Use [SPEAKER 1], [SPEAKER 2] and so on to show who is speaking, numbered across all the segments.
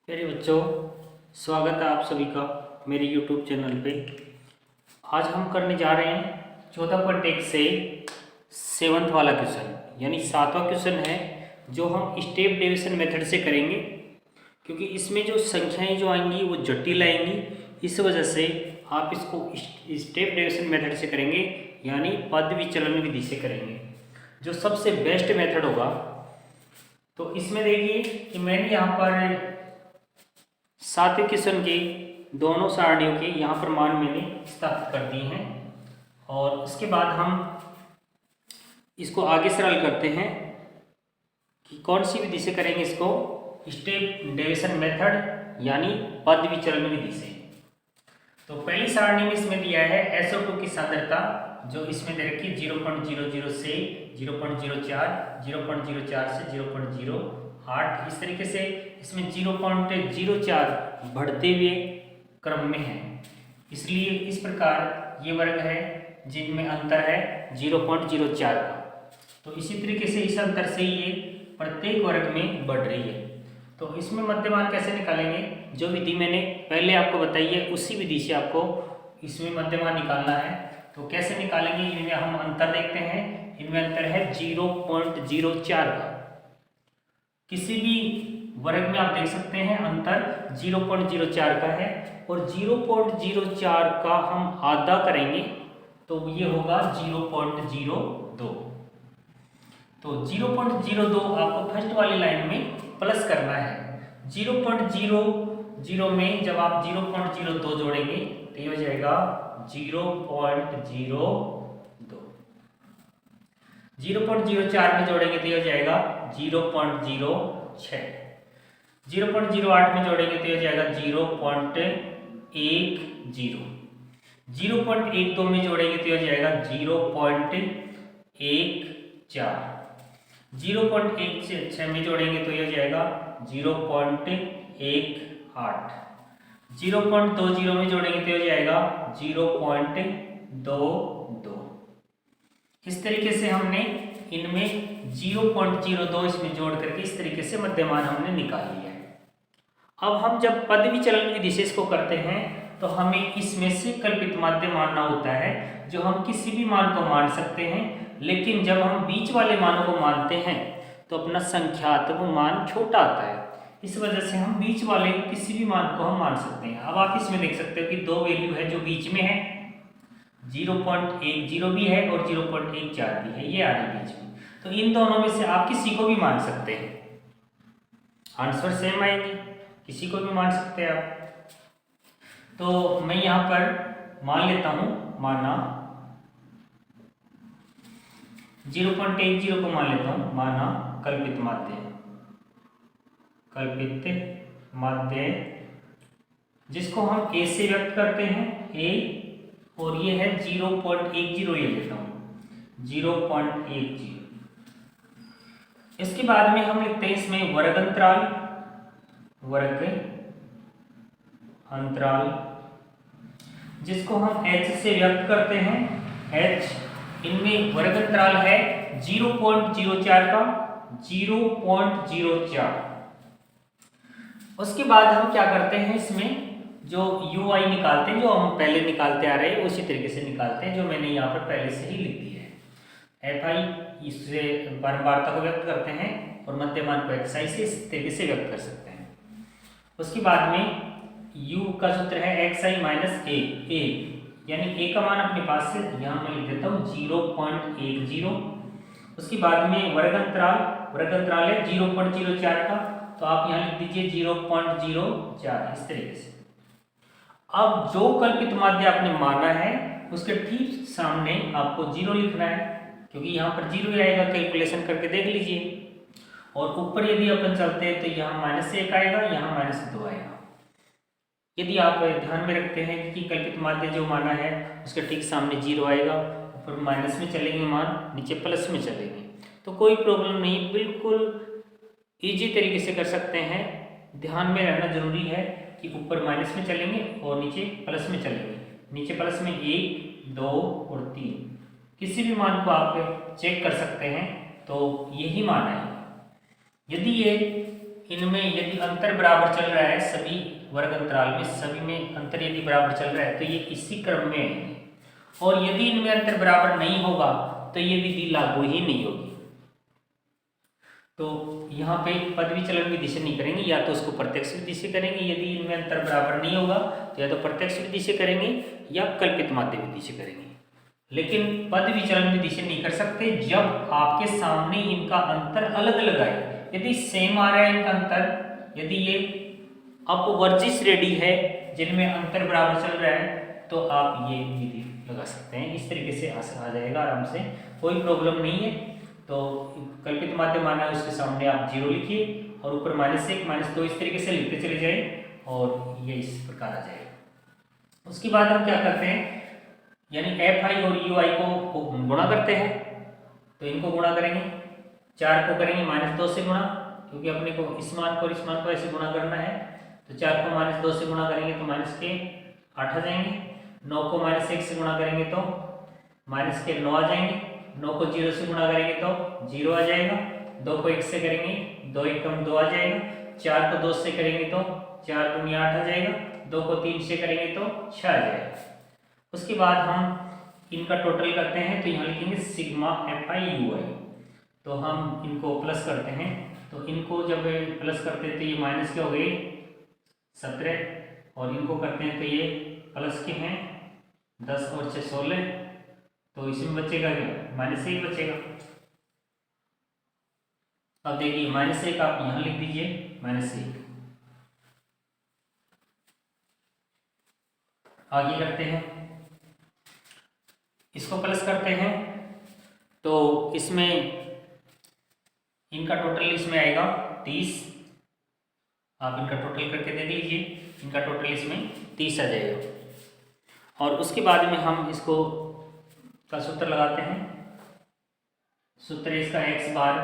[SPEAKER 1] प्यारे बच्चों, स्वागत है आप सभी का मेरे YouTube चैनल पे। आज हम करने जा रहे हैं 14.1 से 7th वाला क्वेश्चन, यानी 7वां क्वेश्चन है जो हम स्टेप डिवीजन मेथड से करेंगे। क्योंकि इसमें जो संख्याएं जो आएंगी वो जटिल आएंगी, इस वजह से आप इसको स्टेप डिवीजन मेथड से करेंगे, यानी पद विचलन विधि से करेंगे, जो सबसे बेस्ट मेथड होगा। तो इसमें देखिए कि मैंने यहाँ पर 7वें क्वेश्चन के दोनों सारणियों के यहाँ पर मान मैंने स्थापित कर दिए हैं, और इसके बाद हम इसको आगे सरल करते हैं कि कौन सी विधि से करेंगे इसको, स्टेप डिवीजन मेथड यानी पद विचलन विधि से। तो पहली सारणी में इसमें दिया है SO2 की सांद्रता, जो इसमें दे रखी 0.00 से 0.04, 0.04 से 0.08, इस तरीके से इसमें 0.04 बढ़ते हुए क्रम में है, इसलिए इस प्रकार ये वर्ग है जिनमें अंतर है 0.04 का। तो इसी तरीके से इस अंतर से ये प्रत्येक वर्ग में बढ़ रही है। तो इसमें मध्यमान कैसे निकालेंगे, जो विधि मैंने पहले आपको बताई है उसी विधि से आपको इसमें मध्यमान निकालना है। तो कैसे निकालेंगे, इनमें हम अंतर देखते हैं। इनमें अंतर है 0.04 का। किसी भी वर्ग में आप देख सकते हैं अंतर 0.04 का है, और 0.04 का हम आधा करेंगे तो ये होगा 0.02। तो 0.02 आपको फर्स्ट वाली लाइन में प्लस करना है। 0.00 में जब आप 0.02 जोड़ेंगे तो ये हो जाएगा 0.02। 0.04 में जोड़ेंगे तो ये हो जाएगा 0.06। 0.08 में जोड़ेंगे तो ये हो जाएगा 0.10। 0.12 में जोड़ेंगे तो ये हो जाएगा 0.14। 0.16 में जोड़ेंगे तो ये हो जाएगा 0.18। 0.20 में जोड़ेंगे तो ये हो जाएगा 0.22। इस तरीके से हमने इनमें 0.02 इसमें जोड़ करके इस तरीके से मध्यमान हमने निकाल लिया है। अब हम जब पद विचलन विधि से इसको करते हैं तो हमें इसमें से कल्पित माध्य मानना होता है, जो हम किसी भी मान को मान सकते हैं, लेकिन जब हम बीच वाले मानों को मानते हैं तो अपना संख्यात्मक मान छोटा आता है। इस वजह से हम बीच वाले किसी भी मान को हम मान सकते हैं। अब आप इसमें देख सकते हो कि दो वैल्यू है जो बीच में है, 0.10 भी है और 0.14 भी है, ये आ रही बीच में। तो इन दोनों में से आप किसी को भी मान सकते हैं, आंसर सेम आएंगे, किसी को भी मान सकते हैं आप। तो मैं यहां पर मान लेता हूं, माना 0.10 को मान लेता हूं, माना कल्पित माध्य। कल्पित माध्य जिसको हम a से व्यक्त करते हैं, a, और ये है 0.10, ले लेता हूं 0.10। इसके बाद में हम लिखते हैं इसमें वर्ग अंतराल, जिसको हम h से व्यक्त करते हैं, h। इनमें वर्ग अंतराल है 0.04 का, 0.04। उसके बाद हम क्या करते हैं, इसमें जो ui निकालते हैं, जो हम पहले निकालते आ रहे हैं उसी तरीके से निकालते हैं, जो मैंने यहाँ पर पहले से ही लिख दिया है। fi इससे बारंबारता को व्यक्त करते हैं और मध्यमान को xi से इस तरीके से व्यक्त कर सकते हैं। उसके बाद में u का सूत्र है xi माइनस a, यानी a का मान अपने पास से यहाँ मैं लिख देता हूँ 0.10। उसके बाद में वर्ग अंतराल है 0.04 का, तो आप यहाँ लिख दीजिए 0.04, इस तरीके से। अब जो कल्पित माध्य आपने माना है उसके ठीक सामने आपको 0 लिखना है, क्योंकि यहाँ पर 0 ही आएगा, कैलकुलेशन करके देख लीजिए। और ऊपर यदि अपन चलते हैं तो यहाँ -1 आएगा, यहाँ -2 आएगा। यदि आप ध्यान में रखते हैं कि कल्पित माध्य जो माना है उसके ठीक सामने 0 आएगा, ऊपर माइनस में चलेंगे मान, नीचे प्लस में चलेंगे, तो कोई प्रॉब्लम नहीं, बिल्कुल इजी तरीके से कर सकते हैं। ध्यान में रहना जरूरी है कि ऊपर माइनस में चलेंगे और नीचे प्लस में चलेंगे। नीचे प्लस में 1, 2 और 3, किसी भी मान को आप चेक कर सकते हैं, तो यही मान है। यदि ये इनमें यदि अंतर बराबर चल रहा है, सभी वर्ग अंतराल में सभी में अंतर यदि बराबर चल रहा है तो ये इसी क्रम में आएंगे, और यदि इनमें अंतर बराबर नहीं होगा तो ये विधि लागू ही नहीं होगी। तो यहाँ पे पद विचलन विधि से नहीं करेंगे, या तो उसको प्रत्यक्ष विधि से करेंगे यदि इनमें अंतर बराबर नहीं होगा, तो या तो प्रत्यक्ष विधि से करेंगे या कल्पित माध्य विधि से करेंगे। लेकिन पद विचलन विधि से नहीं कर सकते जब आपके सामने इनका अंतर अलग अलग आए। यदि सेम आ रहा है इनका अंतर, यदि ये अपवर्जी श्रेणी है जिनमें अंतर बराबर चल रहा है, तो आप ये विधि लगा सकते हैं। इस तरीके से आ जाएगा आराम से, कोई प्रॉब्लम नहीं है। तो कल्पित माध्य माना है उसके सामने आप 0 लिखिए और ऊपर -1 -2 इस तरीके से लिखते चले जाए और ये इस प्रकार आ जाएगा। उसके बाद हम क्या करते हैं, यानी fi और ui को गुणा करते हैं। तो इनको गुणा करेंगे, 4 को करेंगे -2 से गुणा, क्योंकि अपने को इस मान को और इस मान को ऐसे गुणा करना है। तो 4 को -2 से गुणा करेंगे तो -8 आ जाएंगे। 9 को -1 से गुणा करेंगे तो -9 आ जाएंगे। 9 को 0 से गुणा करेंगे तो 0 आ जाएगा। 2 को 1 से करेंगे 2 × 2 आ जाएगा। 4 को 2 से करेंगे तो 4 × 8 आ जाएगा। 2 को 3 से करेंगे तो 6 आ जाएगा। उसके बाद हम इनका टोटल करते हैं, तो यहाँ लिखेंगे सिग्मा fi ui। तो हम इनको प्लस करते हैं, तो इनको जब प्लस करते हैं तो ये माइनस के हो गए 17, और इनको करते हैं तो ये प्लस के हैं 10 और 6 16। तो इसमें बचेगा क्या, -1 बचेगा। अब देखिए -1 आप यहाँ लिख दीजिए, -1। आगे करते हैं, इसको प्लस करते हैं, तो इसमें इनका टोटल इसमें आएगा 30। आप इनका टोटल करके देख लीजिए, इनका टोटल इसमें 30 आ जाएगा। और उसके बाद में हम इसको का सूत्र लगाते हैं। सूत्र इसका x बार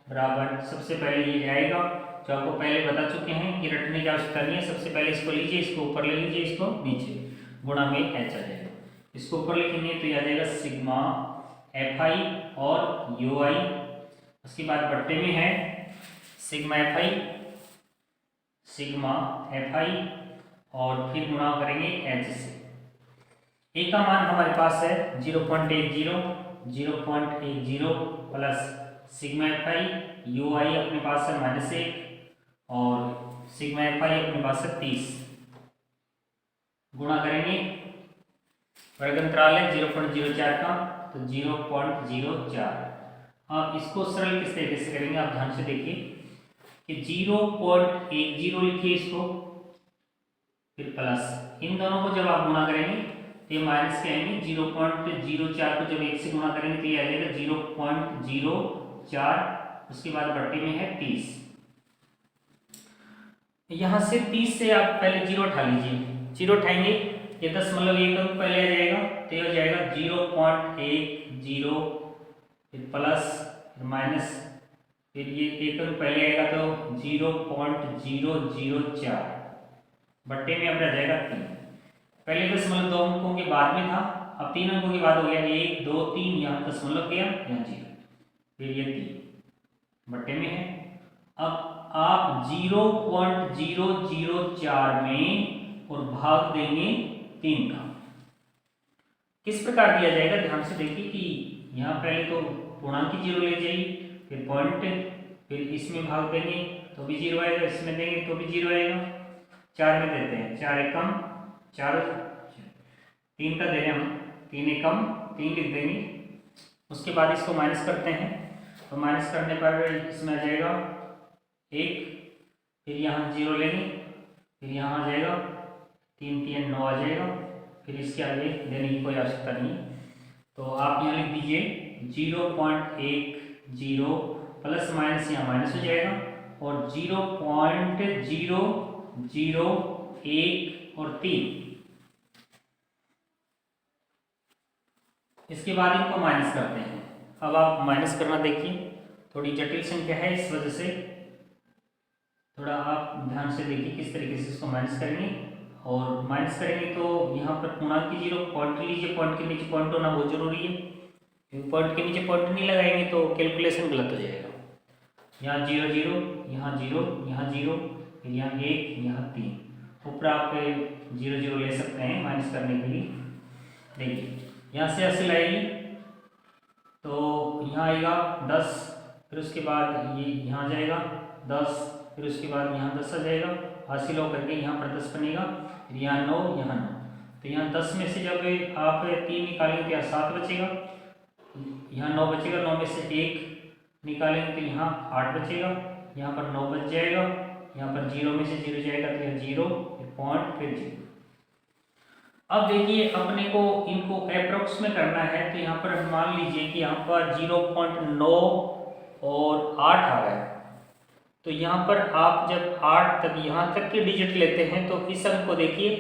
[SPEAKER 1] बराबर, सबसे पहले ये आएगा जो आपको पहले बता चुके हैं कि रटने की आवश्यकता नहीं है। सबसे पहले इसको लीजिए, इसको ऊपर ले लीजिए, इसको नीचे, गुणा में h आ जाएगा। इसको ऊपर लिखेंगे तो यह आ जाएगा सिग्मा fi और ui। उसके बाद बट्टे में है सिग्मा fi और फिर गुणा करेंगे h से। ए का मान हमारे पास है 0.10 प्लस सिग्मा fi ui अपने पास है -1 और सिग्मा fi अपने पास है 30। गुणा करेंगे, वर्ग अंतराल है 0.04 का, तो 0.04। आप इसको सरल किस तरीके से करेंगे, आप ध्यान से देखिए कि 0.10 लिखिए इसको, फिर प्लस, इन दोनों को जब आप गुणा करेंगे तो ये माइनस के आएंगे। 0.04 को जब 1 से गुणा करेंगे तो ये आ जाएगा 0.04। उसके बाद बट्टे में है 30। यहाँ से 30 से आप पहले 0 उठा लीजिए, 0 उठाएंगे ये 10.1 अंक पहले आ जाएगा, तो ये हो जाएगा 0.10, फिर प्लस, फिर माइनस, फिर ये 1 अंक पहले आएगा तो 0.004 बट्टे में अब रह जाएगा 3। पहले 0.2 अंकों के बाद में था, अब 3 अंकों के बाद हो गया 1 2 3, यहाँ दशमलव गया, यहाँ 0, फिर ये 3 बट्टे में है। अब आप 0.004 में और भाग देंगे 3 का। किस प्रकार दिया जाएगा, ध्यान से देखिए कि यहाँ पहले तो पूर्णांक की 0 ले जाइए, फिर पॉइंट, फिर इसमें भाग देंगे तो भी 0 आएगा, इसमें देंगे तो भी 0 आएगा। 4 में देते हैं, 4 एकम 4, 3 का दे रहे हैं हम, 3 एकम 3 लिख देंगे। उसके बाद इसको माइनस करते हैं, तो माइनस करने पर इसमें आ जाएगा 1, फिर यहाँ 0 लेंगे, फिर यहाँ आ जाएगा 3 3 9 आ जाएगा, फिर इसके आगे देने की कोई आवश्यकता नहीं। तो आप यहाँ लिख दीजिए 0.10 प्लस माइनस यहाँ माइनस हो जाएगा, और 0.001 और 3। इसके बाद इनको माइनस करते हैं। अब आप माइनस करना देखिए, थोड़ी जटिल संख्या है, इस वजह से थोड़ा आप ध्यान से देखिए किस तरीके से इसको माइनस करेंगे। और माइनस करेंगे तो यहाँ पर पूर्णांक की 0 पॉइंट लीजिए, पॉइंट के नीचे पॉइंट होना बहुत जरूरी है, क्योंकि पॉइंट के नीचे पॉइंट नहीं लगाएंगे तो कैलकुलेशन गलत हो जाएगा। यहाँ 0 0, यहाँ 0, यहाँ 0, फिर यहाँ 1, यहाँ 3। ऊपर आप 0 0 ले सकते हैं माइनस करने के लिए। देखिए यहाँ से 80 लाएगी तो यहाँ आएगा 10, फिर उसके बाद ये यहाँ आ जाएगा 10, फिर उसके बाद यहाँ 10 आ जाएगा, हासिल होकर के यहाँ पर 10 बनेगा, फिर यहाँ 9, यहाँ 9। तो यहाँ 10 में से जब आप 3 निकालेंगे तो यहाँ 7 बचेगा, यहाँ 9 बचेगा, 9 में से 1 निकालेंगे तो यहाँ 8 बचेगा, यहाँ पर 9 बच जाएगा, यहाँ पर 0 में से 0 जाएगा तो यहाँ 0, फिर पॉइंट, फिर 0। अब देखिए अपने को इनको अप्रोक्स में करना है, तो यहाँ पर मान लीजिए कि यहाँ पर 0.9 और 8 आ गया। तो यहाँ पर आप जब 8 तक यहाँ तक के डिजिट लेते हैं तो इस अंक को देखिए,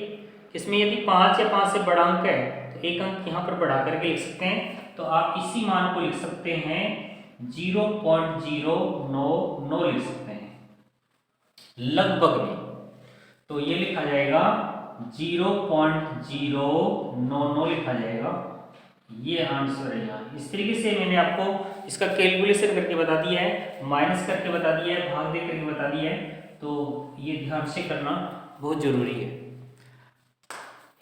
[SPEAKER 1] इसमें यदि 5 या 5 से बड़ा अंक है तो एक अंक यहाँ पर बढ़ा करके लिख सकते हैं। तो आप इसी मान को लिख सकते हैं 0.099 लिख सकते हैं लगभग में। तो ये लिखा जाएगा 0.099 लिखा जाएगा, ये आंसर है यहाँ। इस तरीके से मैंने आपको इसका कैलकुलेशन करके बता दिया है, माइनस करके बता दिया है, भाग दे करके बता दिया है। तो ये ध्यान से करना बहुत जरूरी है।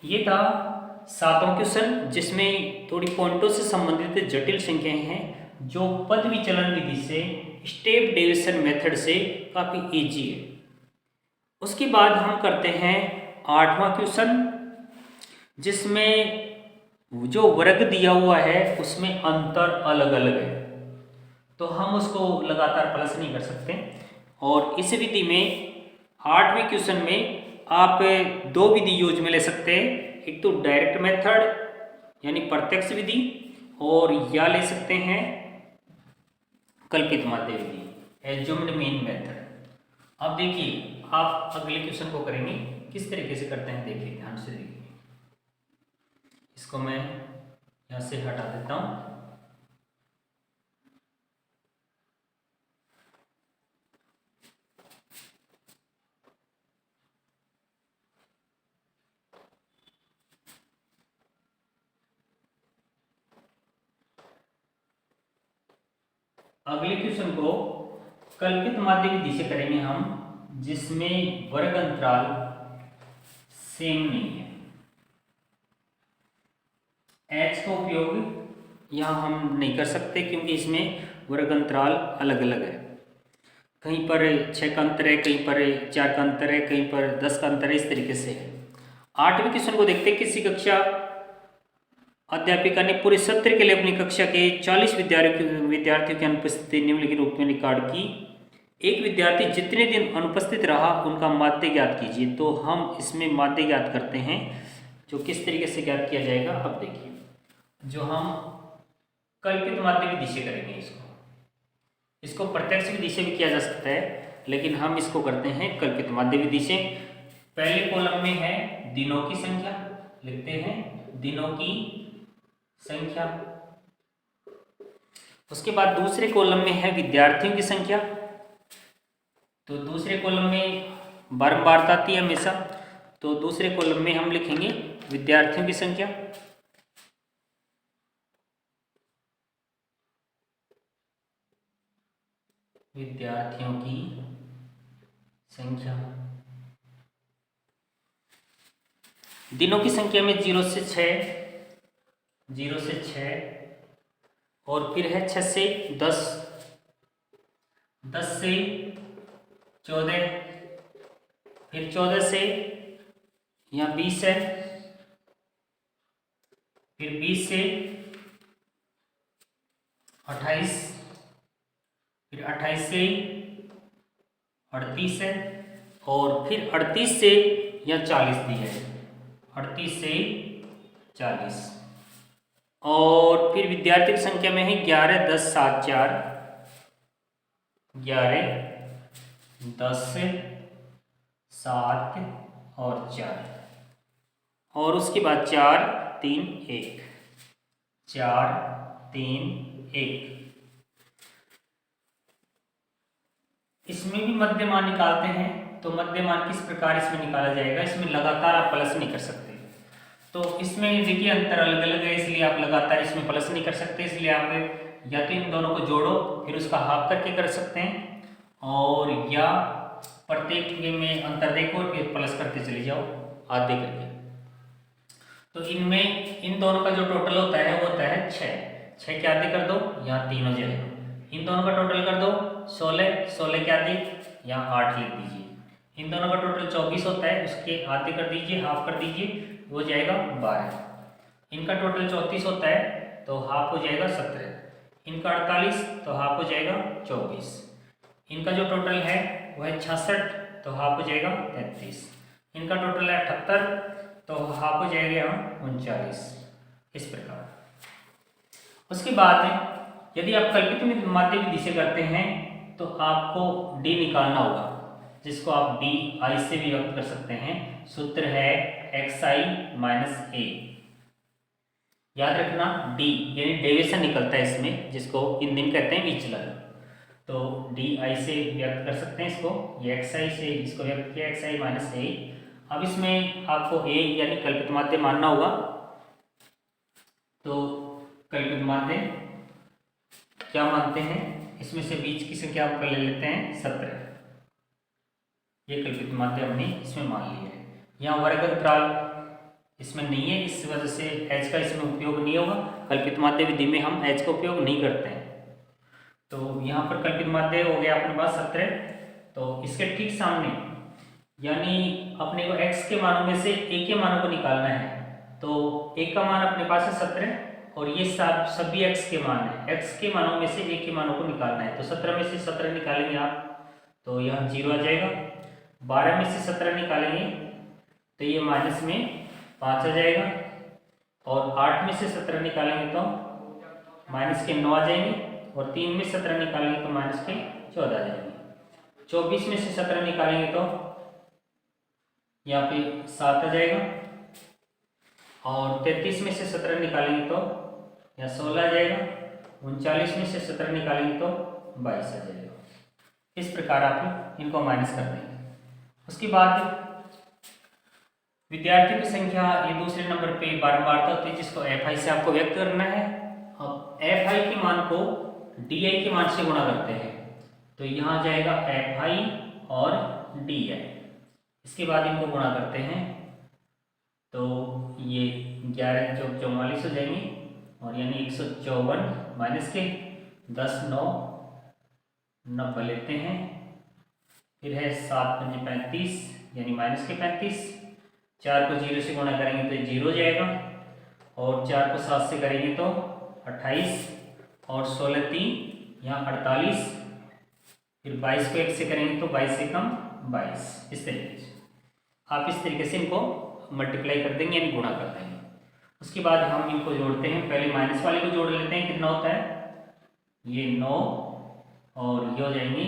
[SPEAKER 1] ये था 7वां क्वेश्चन, जिसमें थोड़ी पॉइंटों से संबंधित जटिल संख्याएं हैं जो पद विचलन विधि से, स्टेप डेविएशन मेथड से काफी इजी है। उसके बाद हम करते हैं 8वां क्वेश्चन, जिसमें जो वर्ग दिया हुआ है उसमें अंतर अलग अलग है, तो हम उसको लगातार प्लस नहीं कर सकते। और इस विधि में 8वें क्वेश्चन में आप 2 विधि यूज में ले सकते हैं, एक तो डायरेक्ट मेथड यानी प्रत्यक्ष विधि, और या ले सकते हैं कल्पित माध्य विधि, एज्यूम्ड मीन मेथड। अब देखिए आप अगले क्वेश्चन को करेंगे, किस तरीके से करते हैं देखिए, ध्यान से देखिए। इसको मैं यहाँ से हटा देता हूँ। अगले क्वेश्चन को कल्पित माध्य विधि से करेंगे हम, जिसमें वर्ग अंतराल सेम नहीं है। h का उपयोग यहाँ हम नहीं कर सकते क्योंकि इसमें वर्ग अंतराल अलग अलग है। कहीं पर 6 का अंतर है, कहीं पर 4 का अंतर है, कहीं पर 10 का अंतर है, इस तरीके से है। 8वें क्वेश्चन को देखते हैं। किसी कक्षा अध्यापिका ने पूरे सत्र के लिए अपनी कक्षा के 40 विद्यार्थियों की अनुपस्थिति निम्नलिखित रूप में रिकॉर्ड की। एक विद्यार्थी जितने दिन अनुपस्थित रहा उनका माध्य ज्ञात कीजिए। तो हम इसमें माध्य ज्ञात करते हैं, जो किस तरीके से ज्ञात किया जाएगा। अब देखिए, जो हम कल्पित माध्य विधि से करेंगे, इसको प्रत्यक्ष विधि से भी किया जा सकता है, लेकिन हम इसको करते हैं कल्पित माध्य विधि से। पहले कॉलम में है दिनों की संख्या, लिखते हैं दिनों की संख्या। उसके बाद दूसरे कॉलम में है विद्यार्थियों की संख्या। तो दूसरे कॉलम में बारंबारता आती है हमेशा, तो दूसरे कॉलम में हम लिखेंगे विद्यार्थियों की संख्या। विद्यार्थियों की संख्या। दिनों की संख्या में 0 से 6, 0 से 6, और फिर है 6 से 10, 10 से 14, फिर 14 से यहाँ 20 है, फिर 20 से 28, फिर 28 से 38 है, और फिर 38 से यहाँ 40 दी है, 38 से 40। और फिर विद्यार्थी की संख्या में है 11, 10, 7, 4, 11, 10, 7 और 4, और उसके बाद 4, 3, 1, 4, 3, 1। इसमें भी मध्यमान निकालते हैं, तो मध्यमान किस प्रकार इसमें निकाला जाएगा। इसमें लगातार आप प्लस नहीं कर सकते, तो इसमें देखिए अंतर अलग अलग है, इसलिए आप लगातार इसमें प्लस नहीं कर सकते। इसलिए आप या तो इन दोनों को जोड़ो फिर उसका हाफ करके कर सकते हैं, या प्रत्येक में अंतर देखो और फिर प्लस करते चले जाओ आधे करके। तो इनमें इन दोनों का जो टोटल होता है वो होता है 6। 6 के आधे कर दो, यहाँ 3 हो जाएगा। इन दोनों का टोटल कर दो 16। 16 के आधे यहाँ 8 लिख दीजिए। इन दोनों का टोटल 24 होता है, उसके आधे कर दीजिए, हाफ कर दीजिए, वो जाएगा 12। इनका टोटल 34 होता है तो हाफ हो जाएगा 17। इनका 48 तो हाफ हो जाएगा 24। इनका जो टोटल है वो है 66 तो हाफ हो जाएगा 33। इनका टोटल है 78 तो हाफ हो जाएगा यहाँ 39। इस प्रकार। उसके बाद यदि आप कल्पित माध्य विधि से करते हैं तो आपको डी निकालना होगा, जिसको आप डी आई से भी व्यक्त कर सकते हैं। सूत्र है एक्स आई माइनस ए। याद रखना डी यानी डेविएशन निकलता है इसमें, जिसको इन दिन कहते हैं विचलन। तो डी आई से व्यक्त कर सकते हैं इसको, ये एक्स आई से इसको व्यक्त किया एक्स आई माइनस ए। अब इसमें आपको ए यानी कल्पित माध्य मानना होगा। तो कल्पित माध्य क्या मानते हैं, इसमें से बीच की संख्या हम ले लेते हैं 17। ये कल्पित माध्य हमने इसमें मान लिया है। यहाँ वर्ग अंतराल इसमें नहीं है, इस वजह से एच का इसमें उपयोग नहीं होगा। कल्पित माध्य विधि में हम एच का उपयोग नहीं करते हैं। तो यहाँ पर कल्पित माध्य हो गया अपने पास 17। तो इसके ठीक सामने यानी अपने को x के मानों में से a के मानों को निकालना है। तो a का मान अपने पास है 17 और ये सब सभी x के मान है। x के मानों में से a के मानों को निकालना है। तो 17 में से 17 निकालेंगे आप तो यहाँ 0 आ जाएगा। 12 में से 17 निकालेंगे तो ये माइनस में 5 आ जाएगा। और 8 में से 17 निकालेंगे तो माइनस के 9 आ जाएंगे। और 3 में 17 निकालेंगे तो माइनस के 14 आ जाएंगे। 24 में से 17 निकालेंगे तो यहाँ पे 7 आ जाएगा। और 33 में से 17 निकालेंगे तो यहाँ 16 आ जाएगा। 39 में से 17 निकालेंगे तो 22 आ जाएगा। इस प्रकार आप इनको माइनस कर देंगे। उसके बाद विद्यार्थियों की संख्या ये दूसरे नंबर पे बारंबारता होती है, जिसको एफ आई से आपको व्यक्त करना है। अब एफ आई के मान को डी आई के मान से गुणा करते हैं तो यहाँ जाएगा एफ आई और डी आई। इसके बाद इनको गुणा करते हैं तो ये 11 चौक 44 हो जाएंगे। और यानी 154 माइनस के 10 9 90 लेते हैं। फिर है 7 5 35 यानी माइनस के 35। 4 को 0 से गुणा करेंगे तो 0 हो जाएगा। और 4 को 7 से करेंगे तो 28 और 16 3 यहाँ 48। फिर 22 को 1 से करेंगे तो 22 से कम 22। इस तरीके से आप इस तरीके से इनको मल्टीप्लाई कर देंगे यानी गुणा कर देंगे। उसके बाद हम इनको जोड़ते हैं। पहले माइनस वाले को जोड़ लेते हैं। कितना होता है ये 9 और ये हो जाएंगे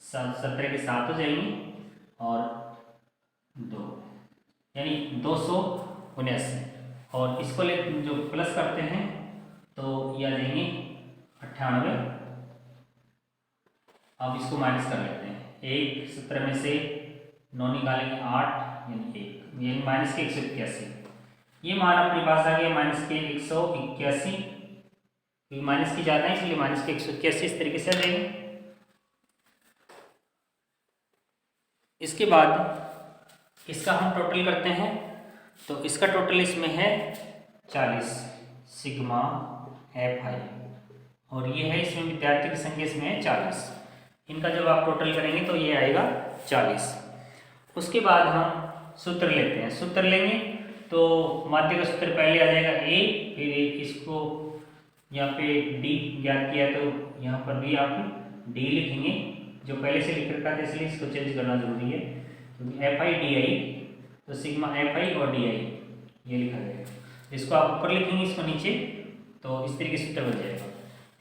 [SPEAKER 1] 17 के 7 हो जाएंगे और 2 यानी 279। और इसको ले जो प्लस करते हैं तो ये आ जाएंगे 98। अब इसको माइनस कर लेते हैं। 1 17 में से 9 निकालेंगे 8 यानी 1 यानी माइनस के 181। ये मान अपने पास आ गया माइनस के 181 क्योंकि माइनस की ज़्यादा है इसलिए माइनस के 181 इस तरीके से आ जाएंगे। इसके बाद इसका हम टोटल करते हैं तो इसका टोटल इसमें है 40 सिग्मा एफ आई और ये है इसमें विद्यार्थी की संख्या इसमें है 40। इनका जब आप टोटल करेंगे तो ये आएगा 40। उसके बाद हम सूत्र लेते हैं। सूत्र लेंगे तो माध्य का सूत्र पहले आ जाएगा ए, फिर इसको यहाँ पे डी ज्ञात किया तो यहाँ पर भी आप डी लिखेंगे जो पहले से लिख रखा था, इसलिए इसको चेंज करना जरूरी है क्योंकि एफ आई डी आई तो सिग्मा एफ आई और डी आई ये लिखा जाएगा। इसको आप ऊपर लिखेंगे इसको नीचे तो इस तरीके से सूत्र बन जाएगा।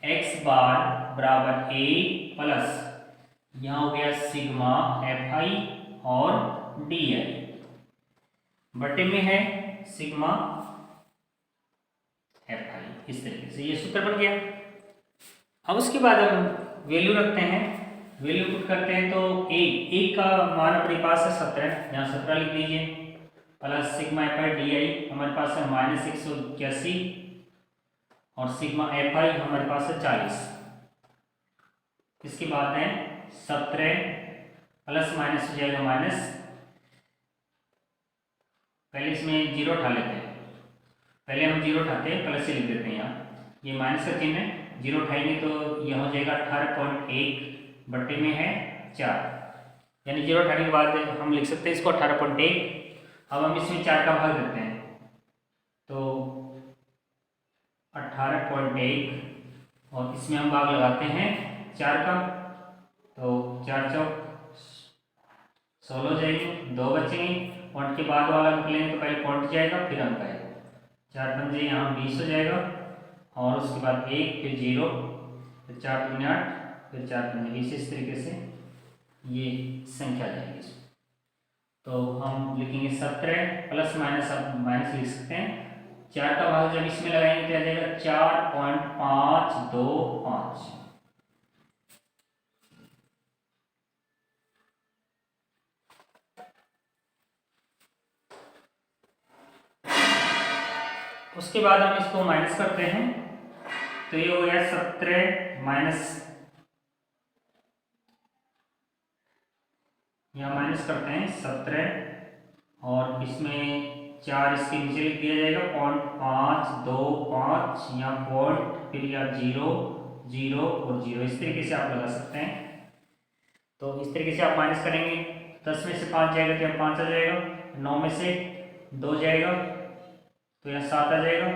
[SPEAKER 1] एक्स बार बराबर ए प्लस यहाँ हो गया सिग्मा एफ आई और डी आई बटे में है सिग्मा एफ आई। इस तरीके से ये सूत्र बन गया। अब उसके बाद हम वैल्यू रखते हैं। वैल्यू पुट करते हैं तो ए का मान अपने पास है 17, यहाँ 17 लिख दीजिए plus sigma F I D I हमारे पास है माइनस 181 और सिग्मा एफ आई हमारे पास है 40। इसके बाद है 17 प्लस माइनस हो जाएगा माइनस, पहले इसमें जीरो उठा लेते हैं, पहले हम जीरो उठाते हैं प्लस से लिख देते हैं। यहाँ ये माइनस का चिन्ह है, जीरो उठाएंगे तो यह हो जाएगा 18.1 बटे में है 4, यानी जीरो उठाने के बाद हम लिख सकते हैं इसको 18.1। अब हम इसमें 4 का भाग देते हैं तो 18.1 और इसमें हम भाग लगाते हैं 4 का, तो 4 चौक 16 हो जाएगी, 2 बचेंगे, पॉइंट के बाद वाला निकलेंगे तो पहले पॉइंट जाएगा फिर अंक आएगा, 4 पंजे यहाँ 20 हो जाएगा और उसके बाद 1 फिर 0 फिर 4 दूनी 8 फिर 4 पंजे 20, इस तरीके से ये संख्या आ जाएगी इसमें। तो हम लिखेंगे 17 प्लस माइनस, अब माइनस लिख सकते हैं, 4 का भाग जब इसमें लगाएंगे तो आ जाएगा 4.525। उसके बाद हम इसको माइनस करते हैं तो ये हो गया 17 माइनस, यहाँ माइनस करते हैं 17 और इसमें 4 इसके नीचे लिख दिया जाएगा, 0.525, यहाँ पॉइंट फिर या 0 0 और 0, इस तरीके से आप लगा सकते हैं। तो इस तरीके से आप माइनस करेंगे, 10 में से 5 जाएगा तो यहाँ 5 आ जाएगा, 9 में से 2 जाएगा तो यहाँ 7 आ जाएगा,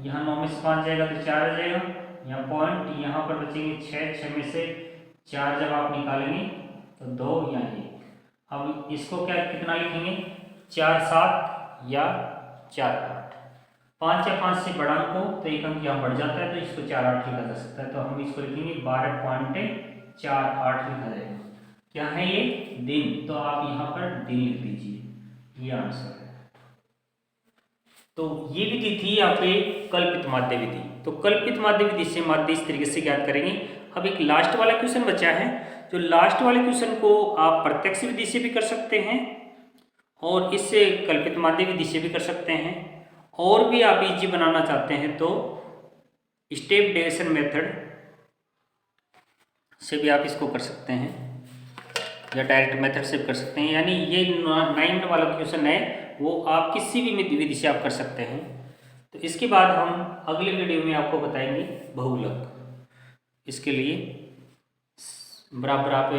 [SPEAKER 1] यहाँ 9 में से 5 जाएगा तो 4 आ जाएगा, यहाँ पॉइंट यहाँ पर बचेंगे 6 में से 4 जब आप निकालेंगे तो 2 यहाँ 1। अब इसको क्या कितना लिखेंगे, 4 7 या 4 8, 5 या 5 से बड़ा अंक हो तो एक अंक यहाँ बढ़ जाता है तो इसको 4 8 लिखा जा सकता है, तो हम इसको लिखेंगे 12.48 लिखा जाएगा। क्या है ये, दिन, तो आप यहाँ पर दिन लिख दीजिए, ये आंसर है। तो ये विधि थी यहाँ पे कल्पित माध्य विधि। तो कल्पित माध्य विधि से माध्य इस तरीके से ज्ञात करेंगे। अब एक लास्ट वाला क्वेश्चन बचा है, जो लास्ट वाले क्वेश्चन को आप प्रत्यक्ष विधि से भी कर सकते हैं और इससे कल्पित माध्य विधि से भी कर सकते हैं, और भी आप इजी बनाना चाहते हैं तो स्टेप डेविएशन मेथड से भी आप इसको कर सकते हैं या डायरेक्ट मेथड से भी कर सकते हैं। यानी ये 9 वाला क्वेश्चन है वो आप किसी भी विधि से आप कर सकते हैं। तो इसके बाद हम अगले वीडियो में आपको बताएंगे बहुलक। इसके लिए बराबर आप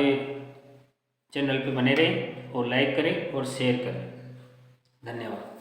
[SPEAKER 1] चैनल पे बने रहें और लाइक करें और शेयर करें। धन्यवाद।